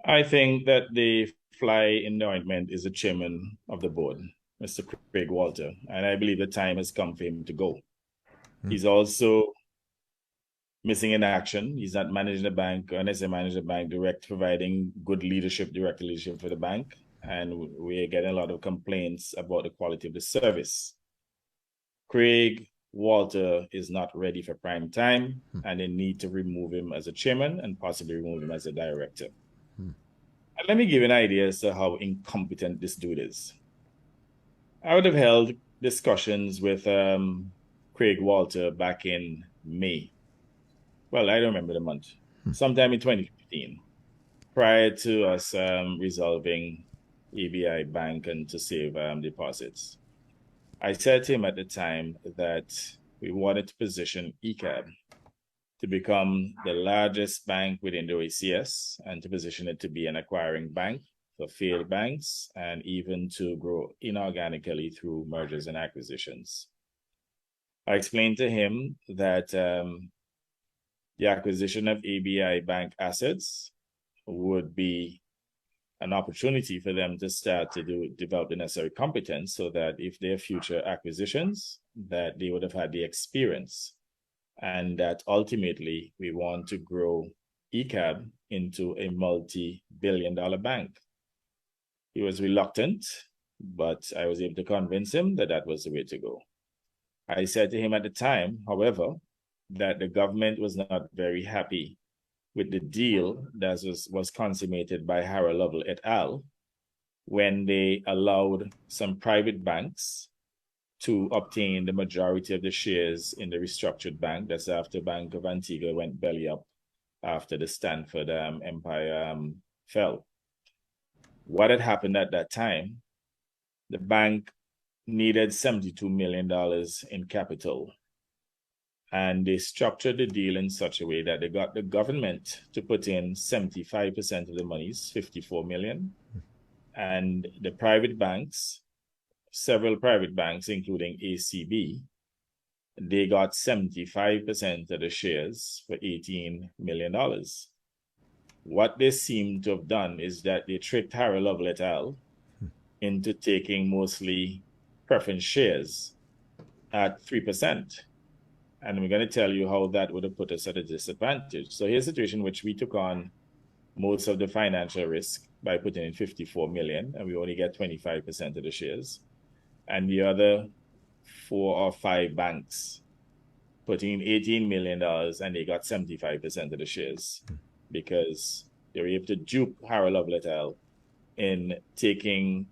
I think that the fly in the ointment is the chairman of the board, Mr. Craig Walter, and I believe the time has come for him to go. Hmm. He's also missing in action. He's not managing the bank, unless he manages the bank, providing good leadership, direct leadership for the bank. And we're getting a lot of complaints about the quality of the service. Craig Walter is not ready for prime time, Hmm. and they need to remove him as a chairman and possibly remove him as a director. Hmm. And let me give you an idea as to how incompetent this dude is. I would have held discussions with Craig Walter back in May. Well, I don't remember the month. Sometime in 2015, prior to us resolving EBI Bank and to save deposits. I said to him at the time that we wanted to position Ecab to become the largest bank within the OECS and to position it to be an acquiring bank for failed banks and even to grow inorganically through mergers and acquisitions. I explained to him that the acquisition of ABI bank assets would be an opportunity for them to start to develop the necessary competence so that if there are future acquisitions, that they would have had the experience, and that ultimately we want to grow Ecab into a multi-billion-dollar bank. He was reluctant, but I was able to convince him that that was the way to go. I said to him at the time, however, that the government was not very happy with the deal that was consummated by Harry Lovell et al. When they allowed some private banks to obtain the majority of the shares in the restructured bank. That's after Bank of Antigua went belly up after the Stanford empire fell. What had happened at that time, the bank needed $72 million in capital. And they structured the deal in such a way that they got the government to put in 75% of the monies, 54 million, and the private banks, several private banks, including ACB, they got 75% of the shares for $18 million. What they seem to have done is that they tricked Harry Lovell et al. Into taking mostly preference shares at 3%. And we're going to tell you how that would have put us at a disadvantage. So here's a situation in which we took on most of the financial risk by putting in 54 million, and we only get 25% of the shares. And the other 4 or 5 banks putting in $18 million and they got 75% of the shares because they were able to dupe Harry Lovell et al. In taking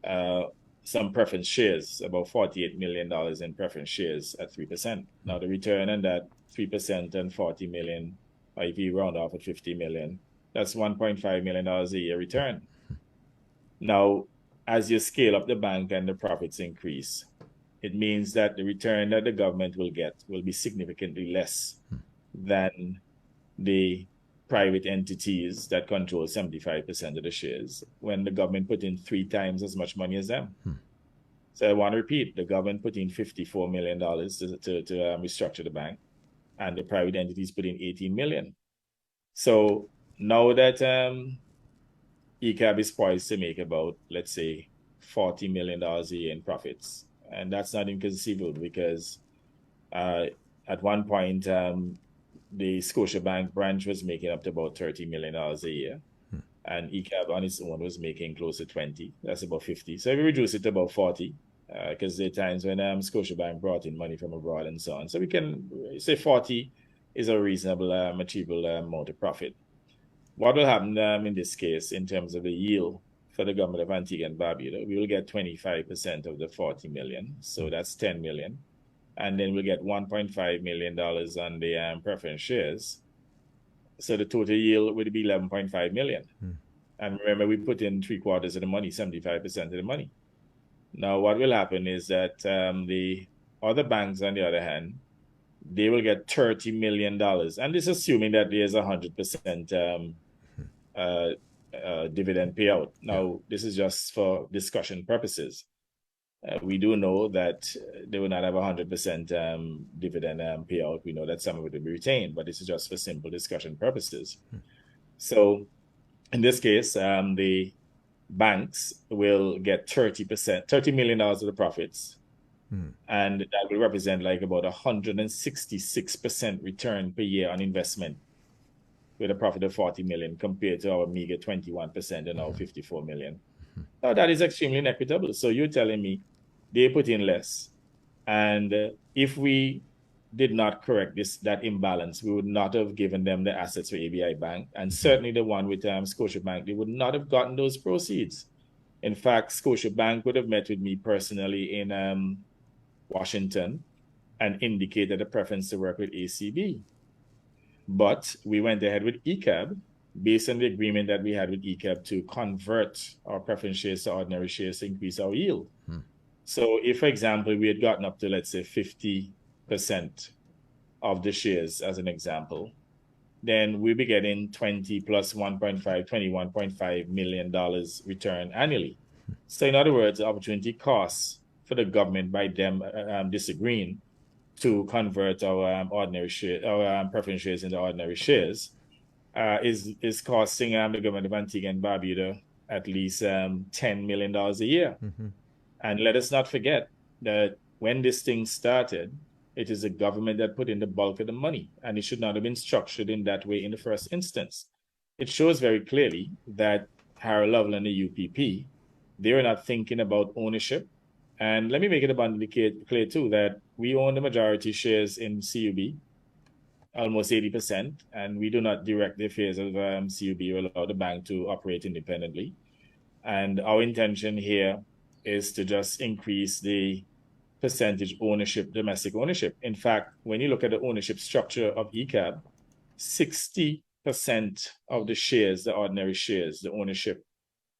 uh, some preference shares, about $48 million in preference shares at 3%. Now, the return on that 3% and 40 million, or if you round off at 50 million, that's $1.5 million a year return. Now, as you scale up the bank and the profits increase, it means that the return that the government will get will be significantly less than the private entities that control 75% of the shares when the government put in 3 times as much money as them. So I want to repeat, the government put in $54 million to restructure the bank, and the private entities put in 18 million. So now that Ecab is poised to make about, let's say, $40 million a year in profits. And that's not inconceivable because uh, at one point, the Scotiabank branch was making up to about $30 million a year. And Ecab on its own was making close to 20. That's about 50. So we reduce it to about 40 because there are times when Scotiabank brought in money from abroad and so on. So we can say 40 is a reasonable, achievable amount of profit. What will happen in this case in terms of the yield for the government of Antigua and Barbuda? We will get 25% of the 40 million. So that's 10 million. And then we'll get $1.5 million on the preference shares. So the total yield would be 11.5 million. And remember, we put in 3/4 of the money, 75% of the money. Now, what will happen is that the other banks, on the other hand, they will get $30 million. And this is assuming that there's 100% uh, dividend payout. Yeah. Now, this is just for discussion purposes. We do know that they will not have 100% dividend payout. We know that some of it will be retained, but this is just for simple discussion purposes. So In this case, the banks will get $30 million of the profits. And that will represent like about 166% return per year on investment with a profit of 40 million compared to our meager 21% and our 54 million. Now that is extremely inequitable. So you're telling me they put in less. And if we did not correct that imbalance, we would not have given them the assets for ABI Bank. And certainly the one with Scotiabank, they would not have gotten those proceeds. In fact, Scotiabank would have met with me personally in Washington and indicated a preference to work with ACB. But we went ahead with Ecab based on the agreement that we had with Ecab to convert our preference shares to ordinary shares to increase our yield. So if, for example, we had gotten up to, let's say, 50% of the shares as an example, then we'll be getting 20 plus 1.5, $21.5 million return annually. So in other words, the opportunity costs for the government by them disagreeing to convert our ordinary share, our preference shares into ordinary shares is costing the government of Antigua and Barbuda at least $10 million a year. And let us not forget that when this thing started, it is the government that put in the bulk of the money, and it should not have been structured in that way in the first instance. It shows very clearly that Harold Lovell and the UPP, they were not thinking about ownership. And let me make it abundantly clear too that we own the majority shares in CUB, almost 80%, and we do not direct the affairs of CUB or allow the bank to operate independently. And our intention here is to just increase the percentage ownership, domestic ownership. In fact, when you look at the ownership structure of Ecab, 60% of the shares, the ordinary shares, the ownership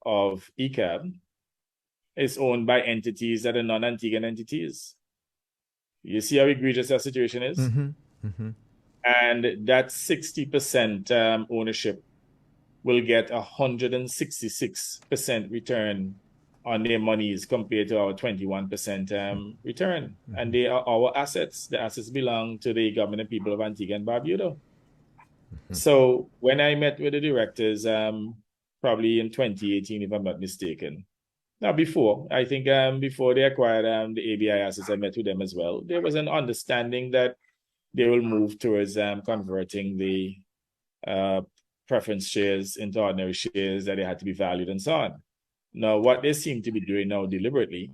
of Ecab is owned by entities that are non-Antiguan entities. You see how egregious that situation is? And that 60% ownership will get 166% return on their monies compared to our 21% return. And they are our assets. The assets belong to the government and people of Antigua and Barbuda. So when I met with the directors, probably in 2018, if I'm not mistaken, now I think before they acquired the ABI assets, I met with them as well. There was an understanding that they will move towards converting the preference shares into ordinary shares, that they had to be valued and so on. Now, what they seem to be doing now deliberately.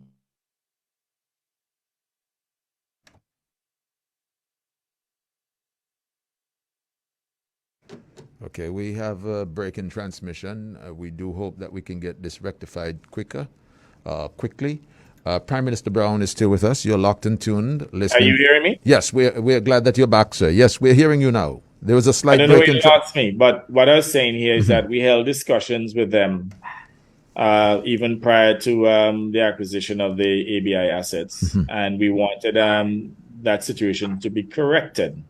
Okay, we have a break in transmission. We do hope that we can get this rectified quickly. Prime Minister Browne is still with us. You're locked and tuned. Listening. Are you hearing me? Yes, we're glad that you're back, sir. Yes, we're hearing you now. There was a slight break in. I break don't know if you asked me, but what I was saying here is that we held discussions with them even prior to the acquisition of the ABI assets, and we wanted that situation to be corrected.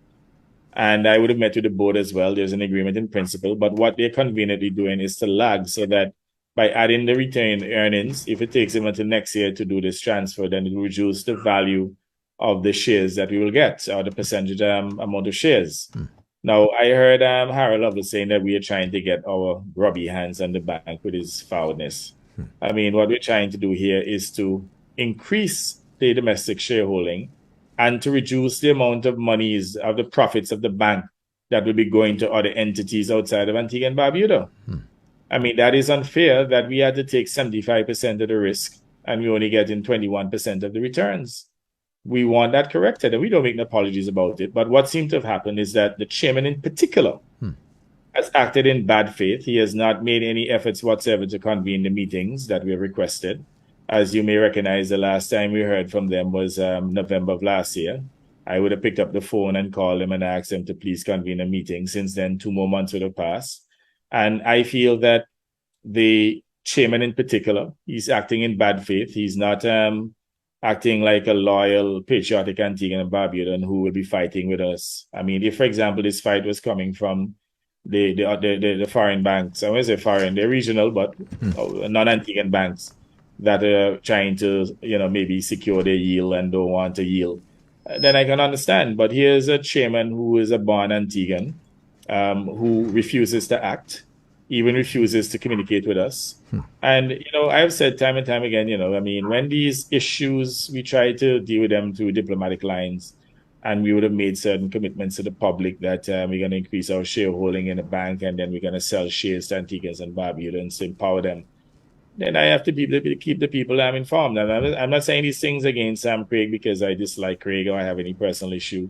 And I would have met with the board as well. There's an agreement in principle, but what they're conveniently doing is to lag so that by adding the retained earnings, if it takes them until next year to do this transfer, then it will reduce the value of the shares that we will get, or the percentage amount of shares. Now, I heard Harold Lovell saying that we are trying to get our grubby hands on the bank with his foulness. I mean, what we're trying to do here is to increase the domestic shareholding and to reduce the amount of monies of the profits of the bank that will be going to other entities outside of Antigua and Barbuda. I mean, that is unfair that we had to take 75% of the risk and we only get in 21% of the returns. We want that corrected, and we don't make no apologies about it. But what seemed to have happened is that the chairman in particular has acted in bad faith. He has not made any efforts whatsoever to convene the meetings that we have requested. As you may recognize, the last time we heard from them was November of last year. I would have picked up the phone and called them and asked them to please convene a meeting. Since then, 2 more months would have passed. And I feel that the chairman in particular, he's acting in bad faith. He's not acting like a loyal, patriotic Antiguan and Barbudan who will be fighting with us. I mean, if, for example, this fight was coming from the foreign banks, I won't say foreign, they're regional, but non-Antiguan banks that are trying to, maybe secure their yield and don't want to yield, then I can understand. But here's a chairman who is a born Antiguan, who refuses to act. even refuses to communicate with us. And, I've said time and time again, I mean, when these issues, we try to deal with them through diplomatic lines, and we would have made certain commitments to the public that we're going to increase our shareholding in the bank, and then we're going to sell shares to Antiguans and Barbudans to empower them. Then I have to keep the people I'm informed. And I'm not saying these things against Craig because I dislike Craig or I have any personal issue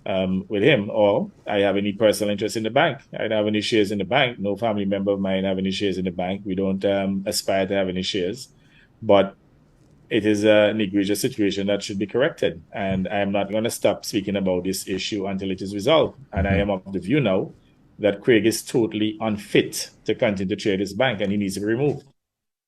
with him, or I have any personal interest in the bank. I don't have any shares in the bank. No family member of mine have any shares in the bank. We don't aspire to have any shares, but it is an egregious situation that should be corrected. And I am not going to stop speaking about this issue until it is resolved. And I am of the view now that Craig is totally unfit to continue to chair this bank and he needs to be removed.